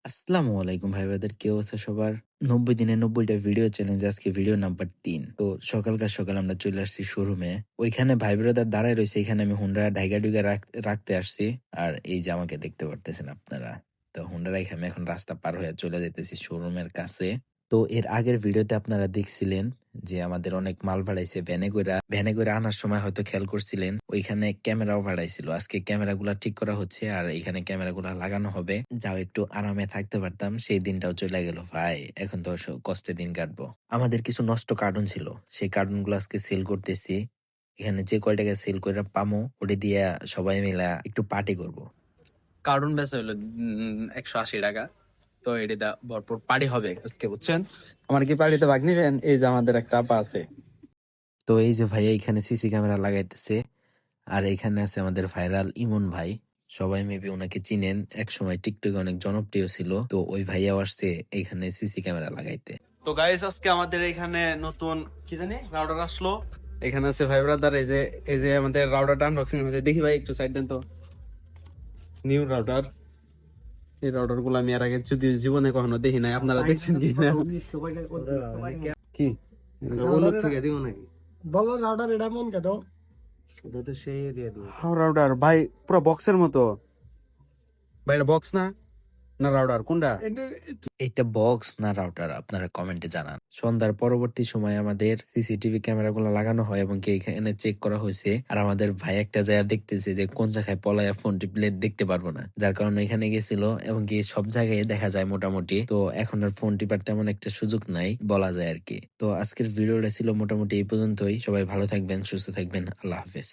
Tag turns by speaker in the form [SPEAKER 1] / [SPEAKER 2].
[SPEAKER 1] আসসালামু আলাইকুম ভাই ব্রাদার, কি অবস্থা সবার? 90 দিনে 90টা ভিডিও চ্যালেঞ্জ, আজকে ভিডিও নাম্বার 3। তো সকাল আমরা চলে আসছি শোরুমে। ওইখানে ভাই ব্রাদার দাঁড়ায় রয়েছে, এখানে আমি হুন্ডা ঢাইকা ডুইকা রাখতে আসছি। আর এই যে আমাকে দেখতে পারতেছেন আপনারা। তো হুন্ডা রাইখা আমি এখন রাস্তা পার হয়ে চলে যেতেছি শোরুমের কাছে। তো এর আগের ভিডিওতে আপনারা দেখছিলেন যে আমাদের অনেক মাল ভাড়াইছে ভ্যানে কইরা আনার সময় হয়তো খেয়াল করছিলেন ওইখানে ক্যামেরাও ভাড়াইছিল। আজকে ক্যামেরাগুলা ঠিক করা হচ্ছে আর এখানে ক্যামেরাগুলা লাগানো হবে। যাও একটু আরামে থাকতে পারতাম, সেই দিনটাও চলে গেল ভাই। এখন তো কষ্টে দিন কাটবো। আমাদের কিছু নষ্ট কার্টুন ছিল, সেই কার্টুন গুলো আজকে সেল করতেছি। এখানে যে কয় টাকা সেল করে পামো ওটা দিয়ে সবাই মিলা একটু পার্টি করব।
[SPEAKER 2] কার্টুন বেচা হলো 180 টাকা। তো এটা ভরপুর পার্টি হবে আজকে, বুঝছেন? আমার কি পার্টিতে ভাগ নিবেন? এই যে আমাদের একটা আপা আছে।
[SPEAKER 1] তো এই যে ভাইয়া এখানে সিসি ক্যামেরা লাগাইতেছে। আর এখানে আছে আমাদের ভাইরাল ইমন ভাই। সবাই মেবি ওনাকে চিনেন, এক সময় টিকটকে অনেক জনপ্রিয় ছিল। তো ওই ভাইয়াও আসছে এখানে সিসি ক্যামেরা লাগাইতে।
[SPEAKER 2] তো গাইস, আজকে আমাদের এখানে নতুন কি জানি রাউটার আসলো। এখানে আছে ভাই ব্রাদার, এই যে আমাদের রাউটারটা আনবক্সিং হয়েছে। দেখি ভাই একটু সাইড দেন তো। New router. এই রাউটার গুলো আমি এর আগে যদি জীবনে কখনো দেখি নাই, আপনারা দেখছেন কি না? কি অনুর থেকে দিব নাকি?
[SPEAKER 3] বলো রাউটার এটা মন কেন?
[SPEAKER 2] হাউ রাউটার ভাই, পুরো বক্সের মতো। ভাই এটা বক্স না, না রাউটার কোনটা?
[SPEAKER 1] এটা বক্স না রাউটার আপনারা কমেন্টে জানান। সন্ধ্যার পরবর্তী সময় আমাদের সিসিটিভি ক্যামেরাগুলো লাগানো হয় এবং কি এখানে চেক করা হয়েছে। আর আমাদের ভাই একটা জায়গা দেখতেছে যে কোন জায়গায় পলায়া ফোন টিপলে দেখতে পারবো না, যার কারণে এখানে গেছিল এবং কি সব জায়গায় দেখা যায় মোটামুটি। তো এখন আর ফোন টিপার তেমন একটা সুযোগ নাই বলা যায় আর কি। তো আজকের ভিডিওটা ছিল মোটামুটি এই পর্যন্তই। সবাই ভালো থাকবেন, সুস্থ থাকবেন, আল্লাহ হাফেজ।